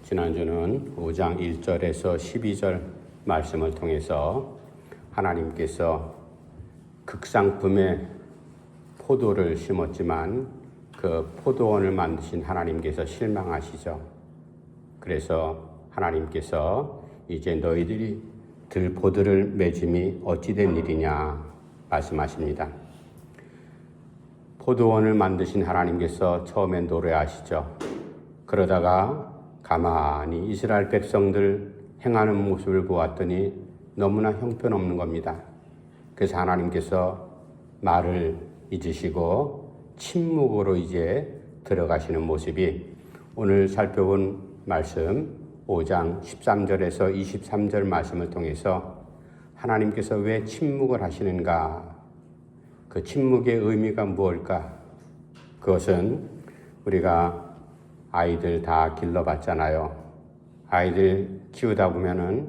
지난주는 5장 1절에서 12절 말씀을 통해서 하나님께서 극상품의 포도를 심었지만 그 포도원을 만드신 하나님께서 실망하시죠. 그래서 하나님께서 이제 너희들이 들포도를 맺음이 어찌된 일이냐 말씀하십니다. 포도원을 만드신 하나님께서 처음엔 노래하시죠. 그러다가 가만히 이스라엘 백성들 행하는 모습을 보았더니 너무나 형편없는 겁니다. 그래서 하나님께서 말을 잊으시고 침묵으로 이제 들어가시는 모습이 오늘 살펴본 말씀 5장 13절에서 23절 말씀을 통해서 하나님께서 왜 침묵을 하시는가, 그 침묵의 의미가 무엇일까? 그것은 우리가 아이들 다 길러봤잖아요. 아이들 키우다 보면은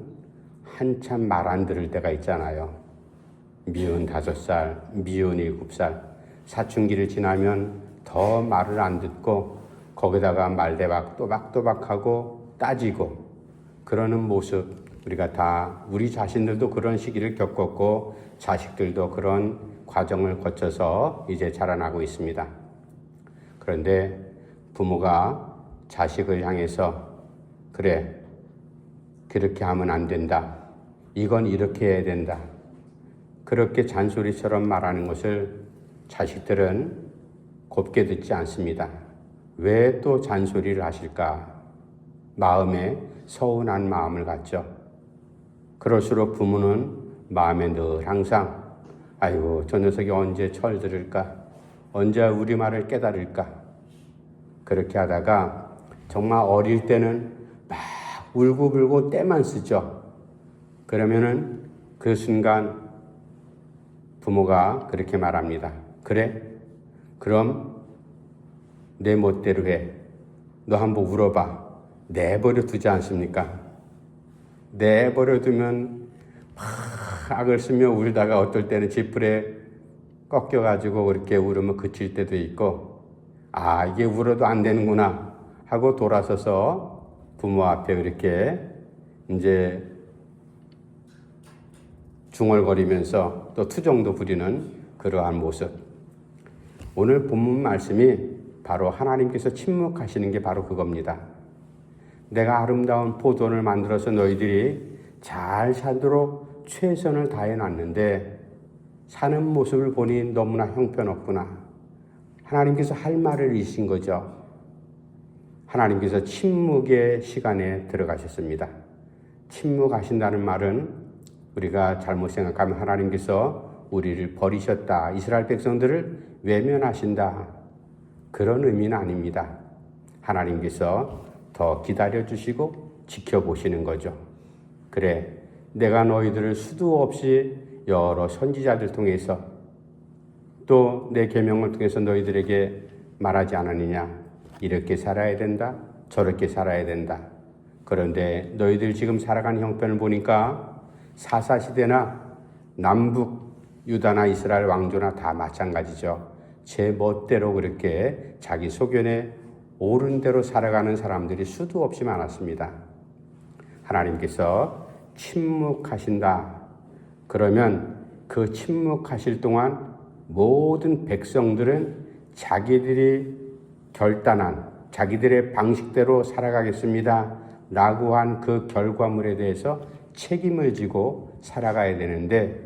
한참 말 안 들을 때가 있잖아요. 미운 5살, 미운 7살, 사춘기를 지나면 더 말을 안 듣고 거기다가 말대박 또박또박하고 따지고 그러는 모습, 우리가 다 우리 자신들도 그런 시기를 겪었고 자식들도 그런 과정을 거쳐서 이제 자라나고 있습니다. 그런데 부모가 자식을 향해서 그래, 그렇게 하면 안 된다, 이건 이렇게 해야 된다, 그렇게 잔소리처럼 말하는 것을 자식들은 곱게 듣지 않습니다. 왜 또 잔소리를 하실까? 마음에 서운한 마음을 갖죠. 그럴수록 부모는 마음에 늘 항상 아이고 저 녀석이 언제 철들을까? 언제 우리 말을 깨달을까? 그렇게 하다가 정말 어릴 때는 막 울고불고 떼만 쓰죠. 그러면은 그 순간 부모가 그렇게 말합니다. 그래? 그럼 내 멋대로 해. 너 한번 울어봐. 내버려 두지 않습니까? 내버려 두면 막 악을 쓰며 울다가 어떨 때는 지푸레 꺾여가지고 그렇게 울으면 그칠 때도 있고, 아, 이게 울어도 안 되는구나 하고 돌아서서 부모 앞에 이렇게 이제 중얼거리면서 또 투정도 부리는 그러한 모습. 오늘 본문 말씀이 바로 하나님께서 침묵하시는 게 바로 그겁니다. 내가 아름다운 포도원을 만들어서 너희들이 잘 살도록 최선을 다해놨는데 사는 모습을 보니 너무나 형편없구나. 하나님께서 할 말을 잊으신 거죠. 하나님께서 침묵의 시간에 들어가셨습니다. 침묵하신다는 말은 우리가 잘못 생각하면 하나님께서 우리를 버리셨다, 이스라엘 백성들을 외면하신다, 그런 의미는 아닙니다. 하나님께서 더 기다려주시고 지켜보시는 거죠. 그래, 내가 너희들을 수도 없이 여러 선지자들 통해서 또 내 계명을 통해서 너희들에게 말하지 않았느냐. 이렇게 살아야 된다, 저렇게 살아야 된다. 그런데 너희들 지금 살아가는 형편을 보니까 사사시대나 남북 유다나 이스라엘 왕조나 다 마찬가지죠. 제 멋대로 그렇게 자기 소견에 옳은 대로 살아가는 사람들이 수도 없이 많았습니다. 하나님께서 침묵하신다. 그러면 그 침묵하실 동안 모든 백성들은 자기들이 결단한 자기들의 방식대로 살아가겠습니다 라고 한 그 결과물에 대해서 책임을 지고 살아가야 되는데,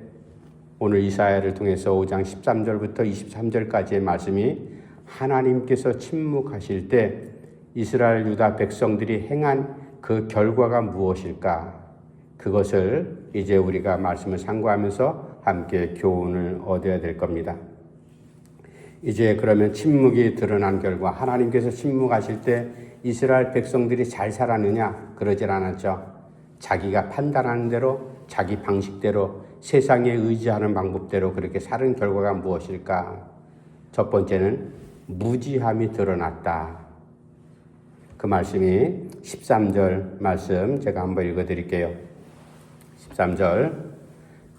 오늘 이사야를 통해서 5장 13절부터 23절까지의 말씀이 하나님께서 침묵하실 때 이스라엘 유다 백성들이 행한 그 결과가 무엇일까? 그것을 이제 우리가 말씀을 상고하면서 함께 교훈을 얻어야 될 겁니다. 이제 그러면 침묵이 드러난 결과, 하나님께서 침묵하실 때 이스라엘 백성들이 잘 살았느냐? 그러질 않았죠. 자기가 판단하는 대로, 자기 방식대로, 세상에 의지하는 방법대로 그렇게 사는 결과가 무엇일까? 첫 번째는 무지함이 드러났다. 그 말씀이 13절 말씀 제가 한번 읽어드릴게요. 13절,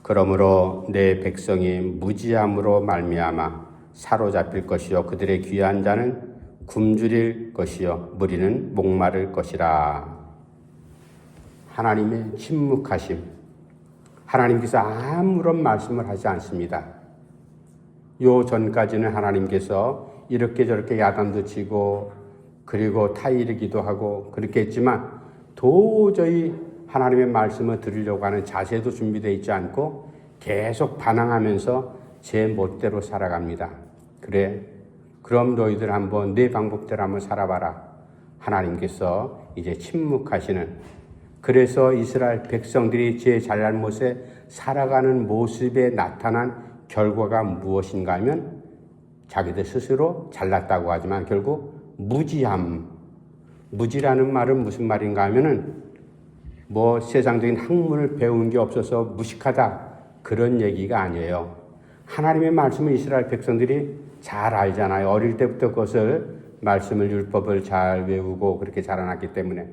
그러므로 내 백성이 무지함으로 말미암아 사로잡힐 것이요 그들의 귀한 자는 굶주릴 것이요 무리는 목마를 것이라. 하나님의 침묵하심. 하나님께서 아무런 말씀을 하지 않습니다. 요 전까지는 하나님께서 이렇게 저렇게 야단도 치고 그리고 타이르기도 하고 그렇게 했지만 도저히 하나님의 말씀을 들으려고 하는 자세도 준비되어 있지 않고 계속 반항하면서 제 멋대로 살아갑니다. 그래, 그럼 너희들 한번 내 방법대로 한번 살아봐라. 하나님께서 이제 침묵하시는, 그래서 이스라엘 백성들이 제 잘잘못에 살아가는 모습에 나타난 결과가 무엇인가 하면 자기들 스스로 잘났다고 하지만 결국 무지함. 무지라는 말은 무슨 말인가 하면은 뭐 세상적인 학문을 배운 게 없어서 무식하다 그런 얘기가 아니에요. 하나님의 말씀을 이스라엘 백성들이 잘 알잖아요. 어릴 때부터 그것을 말씀을 율법을 잘 외우고 그렇게 자라났기 때문에.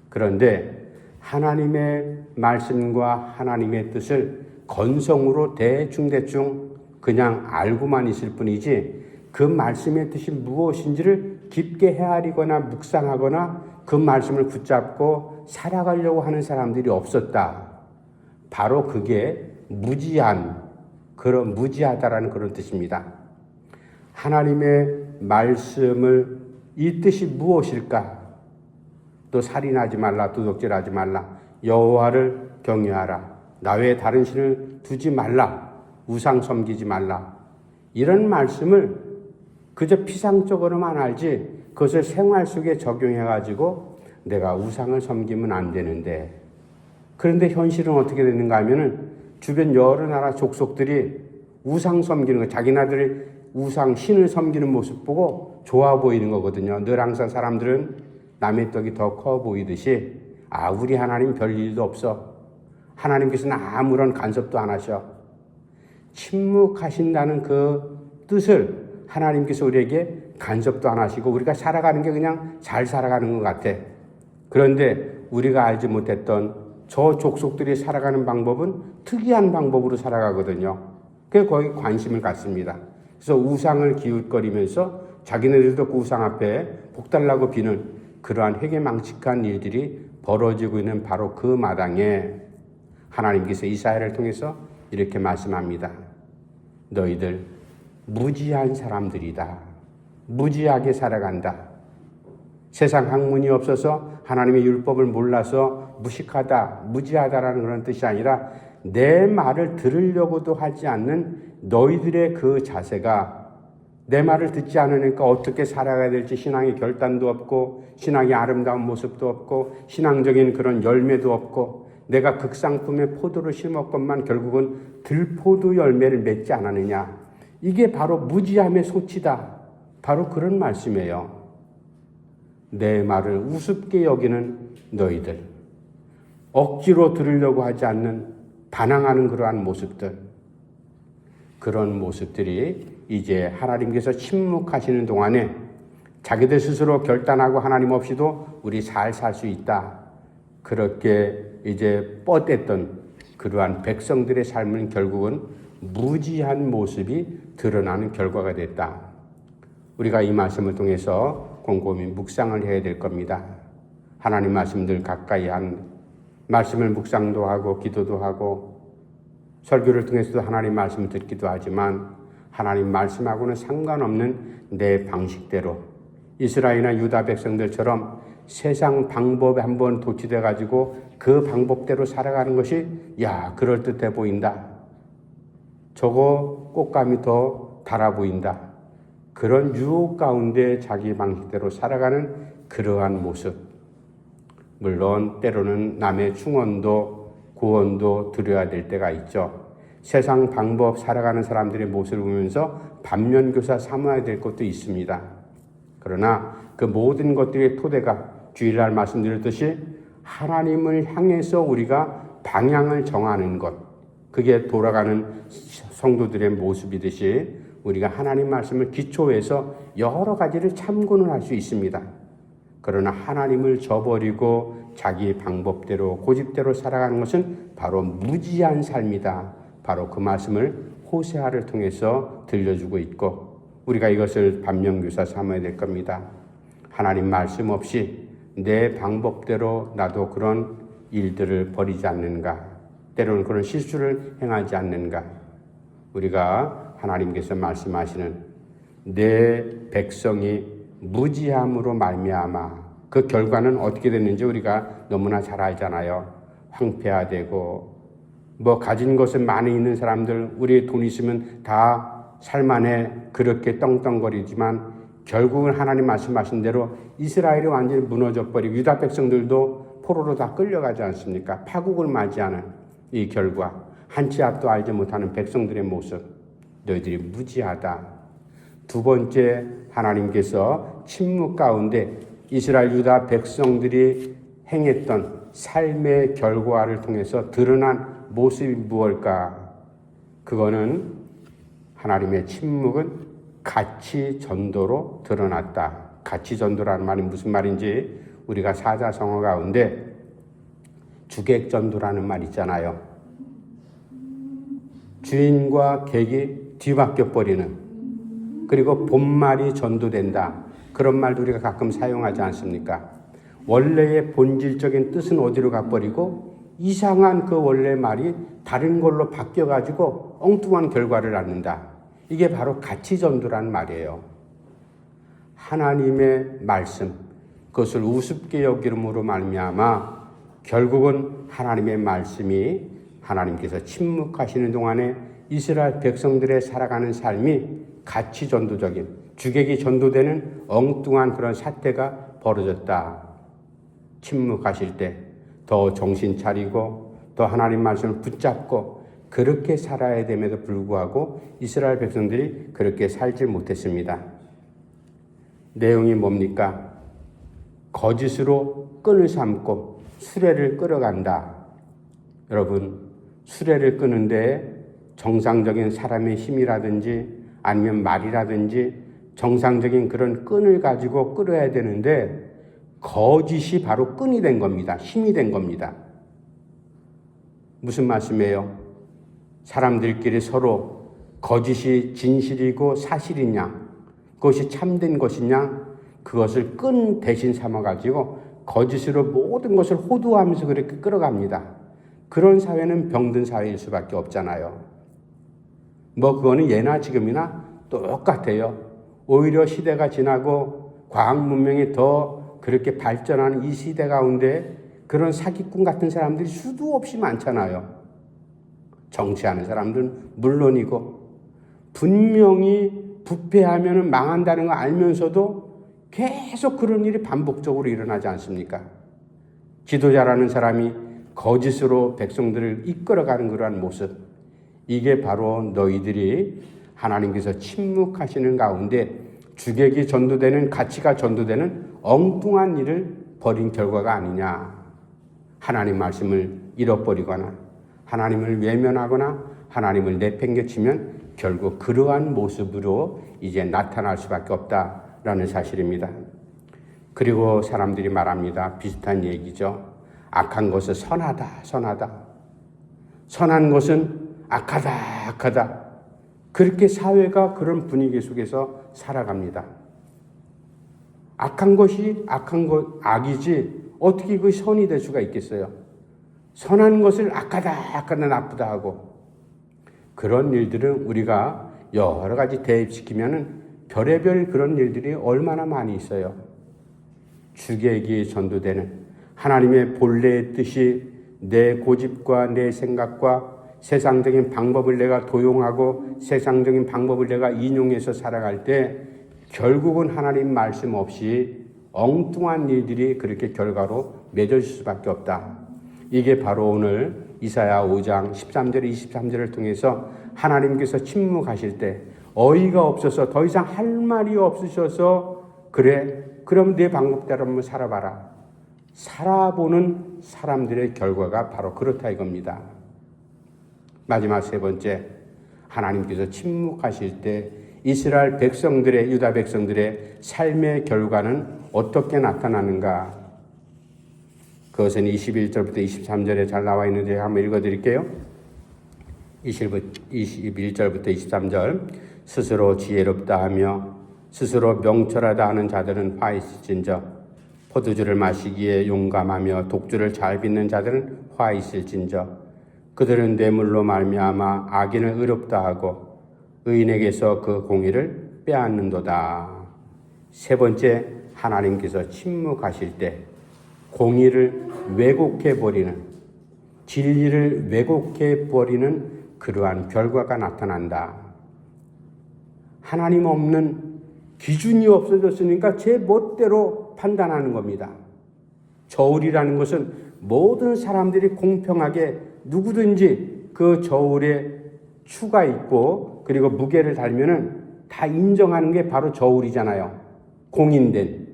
그런데 하나님의 말씀과 하나님의 뜻을 건성으로 대충 그냥 알고만 있을 뿐이지 그 말씀의 뜻이 무엇인지를 깊게 헤아리거나 묵상하거나 그 말씀을 붙잡고 살아가려고 하는 사람들이 없었다. 바로 그게 무지하다라는 그런 뜻입니다. 하나님의 말씀을 이 뜻이 무엇일까? 또 살인하지 말라, 도둑질하지 말라, 여호와를 경외하라, 나 외에 다른 신을 두지 말라, 우상 섬기지 말라. 이런 말씀을 그저 피상적으로만 알지 그것을 생활 속에 적용해가지고 내가 우상을 섬기면 안 되는데, 그런데 현실은 어떻게 되는가 하면은 주변 여러 나라 족속들이 우상 섬기는 거, 자기네들이 우상 신을 섬기는 모습 보고 좋아 보이는 거거든요. 늘 항상 사람들은 남의 떡이 더 커 보이듯이 우리 하나님 별 일도 없어. 하나님께서는 아무런 간섭도 안 하셔. 침묵하신다는 그 뜻을 하나님께서 우리에게 간섭도 안 하시고 우리가 살아가는 게 그냥 잘 살아가는 것 같아. 그런데 우리가 알지 못했던 저 족속들이 살아가는 방법은 특이한 방법으로 살아가거든요. 그래서 거기 관심을 갖습니다. 그래서 우상을 기웃거리면서 자기네들도 그 우상 앞에 복달라고 비는 그러한 회개망측한 일들이 벌어지고 있는 바로 그 마당에 하나님께서 이사야를 통해서 이렇게 말씀합니다. 너희들 무지한 사람들이다. 무지하게 살아간다. 세상 학문이 없어서 하나님의 율법을 몰라서 무식하다, 무지하다라는 그런 뜻이 아니라 내 말을 들으려고도 하지 않는 너희들의 그 자세가, 내 말을 듣지 않으니까 어떻게 살아가야 될지 신앙의 결단도 없고 신앙의 아름다운 모습도 없고 신앙적인 그런 열매도 없고 내가 극상품의 포도를 심었건만 결국은 들포도 열매를 맺지 않았느냐. 이게 바로 무지함의 소치다. 바로 그런 말씀이에요. 내 말을 우습게 여기는 너희들, 억지로 들으려고 하지 않는 반항하는 그러한 모습들, 그런 모습들이 이제 하나님께서 침묵하시는 동안에 자기들 스스로 결단하고 하나님 없이도 우리 잘 살 수 있다. 그렇게 이제 뻗댔던 그러한 백성들의 삶은 결국은 무지한 모습이 드러나는 결과가 됐다. 우리가 이 말씀을 통해서 곰곰이 묵상을 해야 될 겁니다. 하나님 말씀들 가까이 한 말씀을 묵상도 하고 기도도 하고 설교를 통해서도 하나님 말씀을 듣기도 하지만 하나님 말씀하고는 상관없는 내 방식대로 이스라엘이나 유다 백성들처럼 세상 방법에 한번 도취돼 가지고 그 방법대로 살아가는 것이 그럴듯해 보인다. 저거 꽃감이 더 달아 보인다. 그런 유혹 가운데 자기 방식대로 살아가는 그러한 모습. 물론 때로는 남의 충언도 구원도 드려야 될 때가 있죠. 세상 방법 살아가는 사람들의 모습을 보면서 반면교사 삼아야 될 것도 있습니다. 그러나 그 모든 것들의 토대가 주일날 말씀드렸듯이 하나님을 향해서 우리가 방향을 정하는 것, 그게 돌아가는 성도들의 모습이듯이 우리가 하나님 말씀을 기초해서 여러 가지를 참고는 할 수 있습니다. 그러나 하나님을 저버리고 자기 방법대로 고집대로 살아가는 것은 바로 무지한 삶이다. 바로 그 말씀을 호세아를 통해서 들려주고 있고 우리가 이것을 반면교사 삼아야 될 겁니다. 하나님 말씀 없이 내 방법대로 나도 그런 일들을 벌이지 않는가? 때로는 그런 실수를 행하지 않는가? 우리가 하나님께서 말씀하시는 내 백성이 무지함으로 말미암아 그 결과는 어떻게 됐는지 우리가 너무나 잘 알잖아요. 황폐화되고 가진 것은 많이 있는 사람들 우리 돈 있으면 다 살만해 그렇게 떵떵거리지만 결국은 하나님 말씀하신 대로 이스라엘이 완전히 무너져 버리고 유다 백성들도 포로로 다 끌려가지 않습니까? 파국을 맞이하는 이 결과 한 치 앞도 알지 못하는 백성들의 모습 너희들이 무지하다. 두 번째 하나님께서 침묵 가운데 이스라엘 유다 백성들이 행했던 삶의 결과를 통해서 드러난 모습이 무엇일까? 그거는 하나님의 침묵은 가치 전도로 드러났다. 가치 전도라는 말이 무슨 말인지 우리가 사자성어 가운데 주객 전도라는 말 있잖아요. 주인과 객이 뒤바뀌어 버리는 그리고 본말이 전도된다. 그런 말도 우리가 가끔 사용하지 않습니까? 원래의 본질적인 뜻은 어디로 가버리고 이상한 그 원래 말이 다른 걸로 바뀌어가지고 엉뚱한 결과를 낳는다. 이게 바로 가치전도라는 말이에요. 하나님의 말씀, 그것을 우습게 여김으로 말미암아 결국은 하나님의 말씀이 하나님께서 침묵하시는 동안에 이스라엘 백성들의 살아가는 삶이 가치전도적인 주객이 전도되는 엉뚱한 그런 사태가 벌어졌다. 침묵하실 때 더 정신 차리고 더 하나님 말씀을 붙잡고 그렇게 살아야 됨에도 불구하고 이스라엘 백성들이 그렇게 살지 못했습니다. 내용이 뭡니까? 거짓으로 끈을 삼고 수레를 끌어간다. 여러분, 수레를 끄는데 정상적인 사람의 힘이라든지 아니면 말이라든지 정상적인 그런 끈을 가지고 끌어야 되는데 거짓이 바로 끈이 된 겁니다. 힘이 된 겁니다. 무슨 말씀이에요? 사람들끼리 서로 거짓이 진실이고 사실이냐, 그것이 참된 것이냐, 그것을 끈 대신 삼아가지고 거짓으로 모든 것을 호도하면서 그렇게 끌어갑니다. 그런 사회는 병든 사회일 수밖에 없잖아요. 그거는 예나 지금이나 똑같아요. 오히려 시대가 지나고 과학 문명이 더 그렇게 발전하는 이 시대 가운데 그런 사기꾼 같은 사람들이 수도 없이 많잖아요. 정치하는 사람들은 물론이고 분명히 부패하면 망한다는 거 알면서도 계속 그런 일이 반복적으로 일어나지 않습니까? 지도자라는 사람이 거짓으로 백성들을 이끌어가는 그러한 모습, 이게 바로 너희들이 하나님께서 침묵하시는 가운데 주객이 전도되는, 가치가 전도되는 엉뚱한 일을 벌인 결과가 아니냐. 하나님 말씀을 잃어버리거나 하나님을 외면하거나 하나님을 내팽개치면 결국 그러한 모습으로 이제 나타날 수밖에 없다라는 사실입니다. 그리고 사람들이 말합니다. 비슷한 얘기죠. 악한 것은 선하다, 선하다. 선한 것은 악하다, 악하다. 그렇게 사회가 그런 분위기 속에서 살아갑니다. 악한 것이 악이지 어떻게 그 선이 될 수가 있겠어요? 선한 것을 악하다, 악하다, 나쁘다 하고 그런 일들은 우리가 여러 가지 대입시키면은 별의별 그런 일들이 얼마나 많이 있어요. 주객이 전도되는 하나님의 본래의 뜻이 내 고집과 내 생각과 세상적인 방법을 내가 도용하고 세상적인 방법을 내가 인용해서 살아갈 때 결국은 하나님 말씀 없이 엉뚱한 일들이 그렇게 결과로 맺어질 수밖에 없다. 이게 바로 오늘 이사야 5장 13절 23절을 통해서 하나님께서 침묵하실 때 어이가 없어서 더 이상 할 말이 없으셔서 그래 그럼 내 방법대로 한번 살아봐라. 살아보는 사람들의 결과가 바로 그렇다 이겁니다. 마지막 세 번째, 하나님께서 침묵하실 때 이스라엘 백성들의, 유다 백성들의 삶의 결과는 어떻게 나타나는가? 그것은 21절부터 23절에 잘 나와 있는데 한번 읽어드릴게요. 21절부터 23절. 스스로 지혜롭다 하며 스스로 명철하다 하는 자들은 화 있을진저 포도주를 마시기에 용감하며 독주를 잘 빚는 자들은 화 있을진저 그들은 뇌물로 말미암아 악인을 의롭다 하고 의인에게서 그 공의를 빼앗는도다. 세 번째, 하나님께서 침묵하실 때 공의를 왜곡해버리는, 진리를 왜곡해버리는 그러한 결과가 나타난다. 하나님 없는 기준이 없어졌으니까 제 멋대로 판단하는 겁니다. 저울이라는 것은 모든 사람들이 공평하게 누구든지 그 저울에 추가 있고 그리고 무게를 달면은 다 인정하는 게 바로 저울이잖아요. 공인된.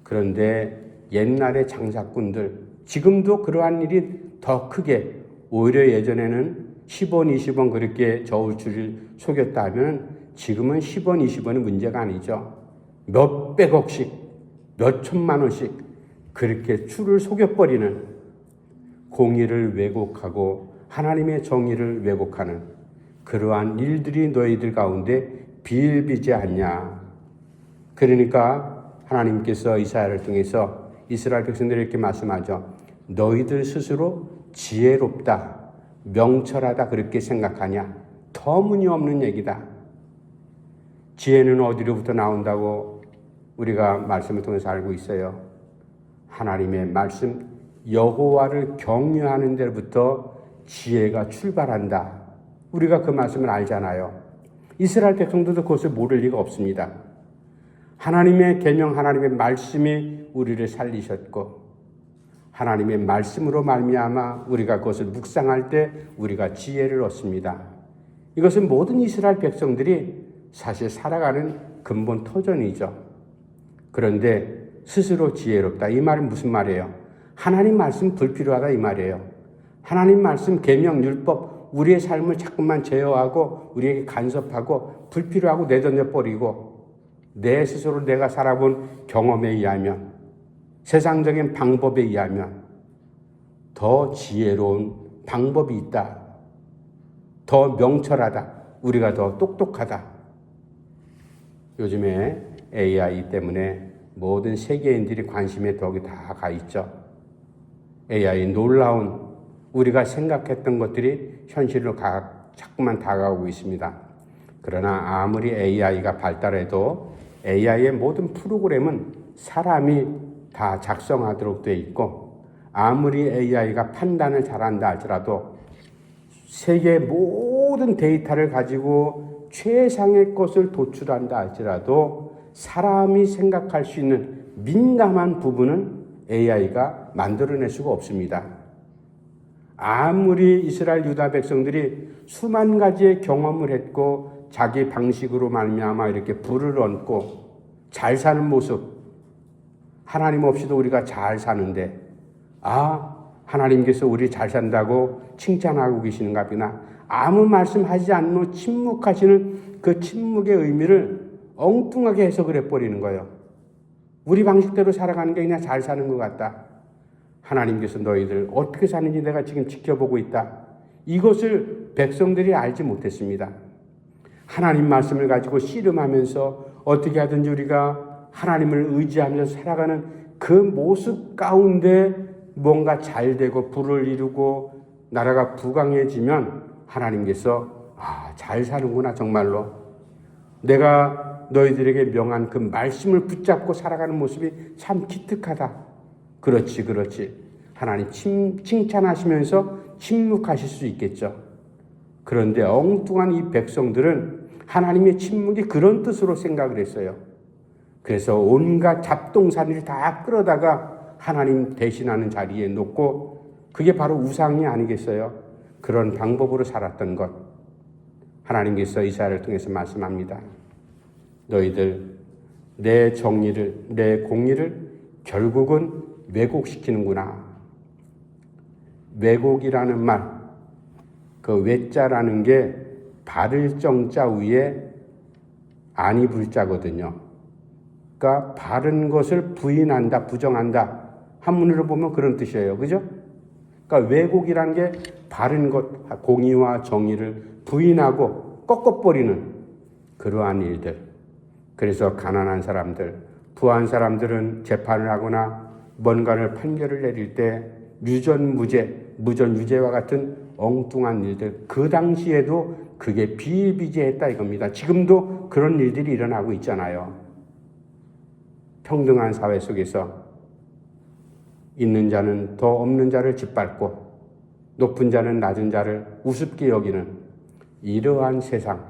그런데 옛날의 장사꾼들, 지금도 그러한 일이 더 크게, 오히려 예전에는 10원, 20원 그렇게 저울줄을 속였다 하면 지금은 10원, 20원은 문제가 아니죠. 몇백억씩, 몇천만 원씩 그렇게 줄을 속여버리는, 공의를 왜곡하고 하나님의 정의를 왜곡하는 그러한 일들이 너희들 가운데 비일비재하냐. 그러니까 하나님께서 이사야를 통해서 이스라엘 백성들에게 이렇게 말씀하죠. 너희들 스스로 지혜롭다, 명철하다 그렇게 생각하냐. 터무니없는 얘기다. 지혜는 어디로부터 나온다고 우리가 말씀을 통해서 알고 있어요. 하나님의 말씀, 여호와를 경외하는 데부터 지혜가 출발한다. 우리가 그 말씀을 알잖아요. 이스라엘 백성들도 그것을 모를 리가 없습니다. 하나님의 계명, 하나님의 말씀이 우리를 살리셨고 하나님의 말씀으로 말미암아 우리가 그것을 묵상할 때 우리가 지혜를 얻습니다. 이것은 모든 이스라엘 백성들이 사실 살아가는 근본 터전이죠. 그런데 스스로 지혜롭다. 이 말은 무슨 말이에요? 하나님 말씀 불필요하다 이 말이에요. 하나님 말씀, 계명, 율법 우리의 삶을 자꾸만 제어하고 우리에게 간섭하고 불필요하고 내던져 버리고 내 스스로 내가 살아본 경험에 의하면 세상적인 방법에 의하면 더 지혜로운 방법이 있다. 더 명철하다. 우리가 더 똑똑하다. 요즘에 AI 때문에 모든 세계인들이 관심에 덕이 다 가 있죠. AI 놀라운 우리가 생각했던 것들이 현실로 자꾸만 다가오고 있습니다. 그러나 아무리 AI가 발달해도 AI의 모든 프로그램은 사람이 다 작성하도록 되어 있고 아무리 AI가 판단을 잘한다 할지라도 세계의 모든 데이터를 가지고 최상의 것을 도출한다 할지라도 사람이 생각할 수 있는 민감한 부분은 AI가 만들어낼 수가 없습니다. 아무리 이스라엘 유다 백성들이 수만 가지의 경험을 했고 자기 방식으로 말미암아 이렇게 불을 얹고 잘 사는 모습, 하나님 없이도 우리가 잘 사는데 하나님께서 우리 잘 산다고 칭찬하고 계시는가 보나. 아무 말씀하지 않는 침묵하시는 그 침묵의 의미를 엉뚱하게 해석을 해버리는 거예요. 우리 방식대로 살아가는 게 그냥 잘 사는 것 같다. 하나님께서 너희들 어떻게 사는지 내가 지금 지켜보고 있다. 이것을 백성들이 알지 못했습니다. 하나님 말씀을 가지고 씨름하면서 어떻게 하든지 우리가 하나님을 의지하면서 살아가는 그 모습 가운데 뭔가 잘 되고 부를 이루고 나라가 부강해지면 하나님께서 잘 사는구나 정말로. 내가 너희들에게 명한 그 말씀을 붙잡고 살아가는 모습이 참 기특하다. 그렇지. 하나님 칭찬하시면서 침묵하실 수 있겠죠. 그런데 엉뚱한 이 백성들은 하나님의 침묵이 그런 뜻으로 생각을 했어요. 그래서 온갖 잡동사니를 다 끌어다가 하나님 대신하는 자리에 놓고 그게 바로 우상이 아니겠어요? 그런 방법으로 살았던 것. 하나님께서 이사야를 통해서 말씀합니다. 너희들 내 정의를, 내 공의를 결국은 왜곡시키는구나. 왜곡이라는 말, 그 외자라는 게 바를 정자 위에 아니 불자거든요. 그러니까 바른 것을 부인한다, 부정한다. 한문으로 보면 그런 뜻이에요. 그죠? 그러니까 왜곡이라는 게 바른 것, 공의와 정의를 부인하고 꺾어버리는 그러한 일들. 그래서 가난한 사람들, 부한 사람들은 재판을 하거나 뭔가를 판결을 내릴 때 유전무죄, 무전유죄와 같은 엉뚱한 일들, 그 당시에도 그게 비일비재했다 이겁니다. 지금도 그런 일들이 일어나고 있잖아요. 평등한 사회 속에서 있는 자는 더 없는 자를 짓밟고 높은 자는 낮은 자를 우습게 여기는 이러한 세상,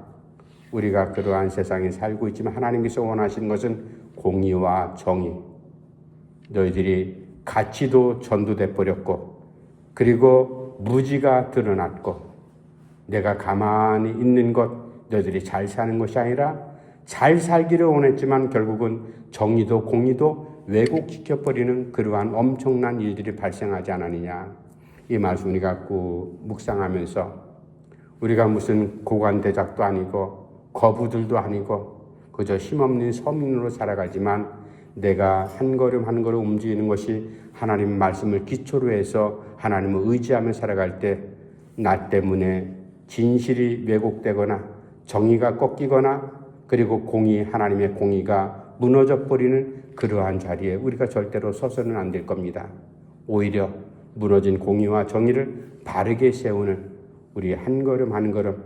우리가 그러한 세상에 살고 있지만 하나님께서 원하시는 것은 공의와 정의. 너희들이 가치도 전도돼 버렸고 그리고 무지가 드러났고 내가 가만히 있는 것, 너희들이 잘 사는 것이 아니라 잘 살기를 원했지만 결국은 정의도 공의도 왜곡시켜버리는 그러한 엄청난 일들이 발생하지 않았느냐. 이 말씀 우리가 갖고 묵상하면서 우리가 무슨 고관대작도 아니고 거부들도 아니고 그저 힘없는 서민으로 살아가지만 내가 한 걸음 한 걸음 움직이는 것이 하나님 말씀을 기초로 해서 하나님을 의지하며 살아갈 때 나 때문에 진실이 왜곡되거나 정의가 꺾이거나 그리고 공의, 하나님의 공의가 무너져 버리는 그러한 자리에 우리가 절대로 서서는 안 될 겁니다. 오히려 무너진 공의와 정의를 바르게 세우는 우리 한 걸음 한 걸음,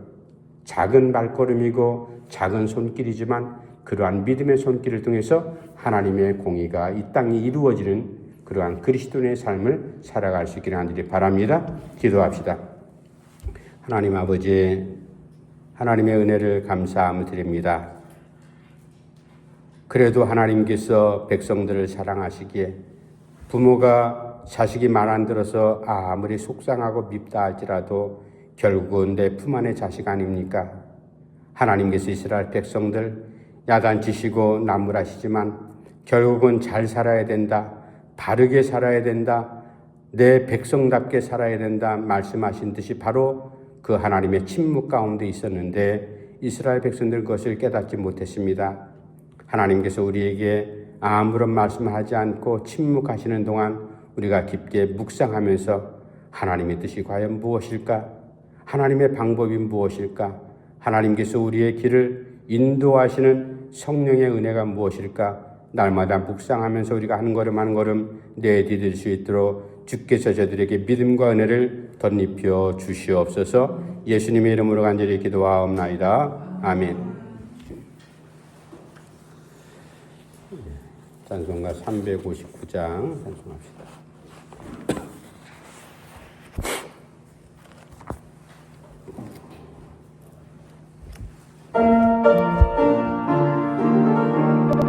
작은 발걸음이고 작은 손길이지만 그러한 믿음의 손길을 통해서 하나님의 공의가 이 땅에 이루어지는 그러한 그리스도인의 삶을 살아갈 수 있기를 간절히 바랍니다. 기도합시다. 하나님 아버지, 하나님의 은혜를 감사함을 드립니다. 그래도 하나님께서 백성들을 사랑하시기에 부모가 자식이 말 안 들어서 아무리 속상하고 밉다 할지라도 결국은 내 품 안의 자식 아닙니까? 하나님께서 이스라엘 백성들 야단치시고 나무라시지만 결국은 잘 살아야 된다, 바르게 살아야 된다, 내 백성답게 살아야 된다 말씀하신 듯이 바로 그 하나님의 침묵 가운데 있었는데 이스라엘 백성들 그것을 깨닫지 못했습니다. 하나님께서 우리에게 아무런 말씀을 하지 않고 침묵하시는 동안 우리가 깊게 묵상하면서 하나님의 뜻이 과연 무엇일까? 하나님의 방법이 무엇일까? 하나님께서 우리의 길을 인도하시는 성령의 은혜가 무엇일까? 날마다 묵상하면서 우리가 한 걸음 한 걸음 내디딜 수 있도록 주께서 저들에게 믿음과 은혜를 덧입혀 주시옵소서. 예수님의 이름으로 간절히 기도하옵나이다. 아멘. 찬송가 359장 찬송합시다.